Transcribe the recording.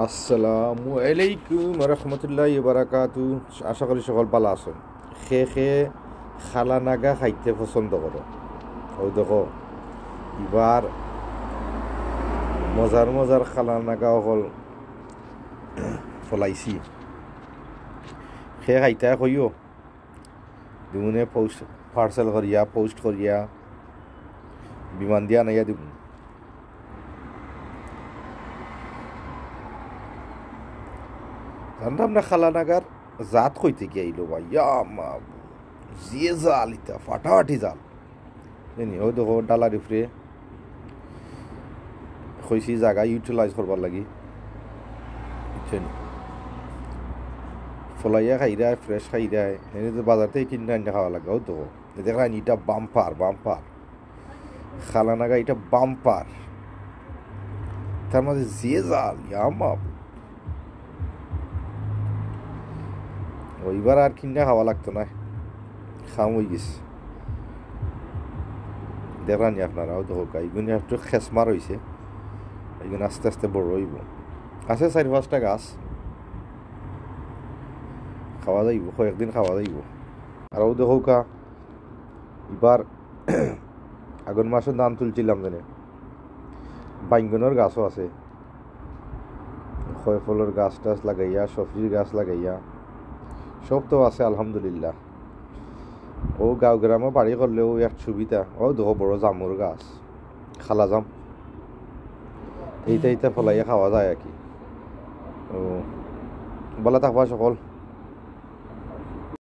আসসালামু আলাইকুম রহমতুল্লাহ বারাকাতু। আশা করি সকল ভালো আছেন। খে খালা নাগা খাইতে পছন্দ করো। ও দেখো এবার মজার মজার খালা নাগা অকল ফলাইছি। খাইতে কইও দুমনে পোস্ট পার্সেল করিয়া পোস্ট করিয়া বিমান দিয়া নাইয়া দিব। জানতাম না খালা নাগার জাত কইতে গিয়ে আইলো ভাই মা যে জাল ইতা ফাটাফাটি জাল জানি ও দেখো ডালার উপরে কইছি জায়গা ইউটিলাইজ করবার লাগি বুঝছেন। ফলাইয়া খাই দেয় ফ্রেশ খাই দেয় এনে তো বাজার থেকে কিনে আনিয়ে খাওয়া লাগে। ও তো দেখেন এটা বাম্পার বাম্পার খালা নাগা এটা বাম্পার, তার মধ্যে যে জাল মা ওইবার আর কিনে খাওয়া লাগতো না, খাম হয়ে গেছে। দেখলানি আপনারাও দেখো এইগুলো একটু খেসমার হয়েছে, এইগুলো আস্তে আস্তে বড় হইব। আছে 4-5টা গাছ, খাওয়া যাইব, কয়েকদিন খাওয়া যাইব। আর ও দেখো এবার আগুন মাসের ধান তুলছিলাম জানে, বাইঙ্গনের গাছও আছে, খয় ফলের গাছ টাছ লাগাইয়া সবজির গাছ লাগাইয়া সব তো আছে আলহামদুলিল্লাহ। ও গাঁও গ্রামে বাড়ি করলেও এক সুবিধা, ও দেখো বড় জামুর গাছ, খালা জাম এইটা ফলাইয়া খাওয়া যায় আর কি। ও বলা থাকবা সকল।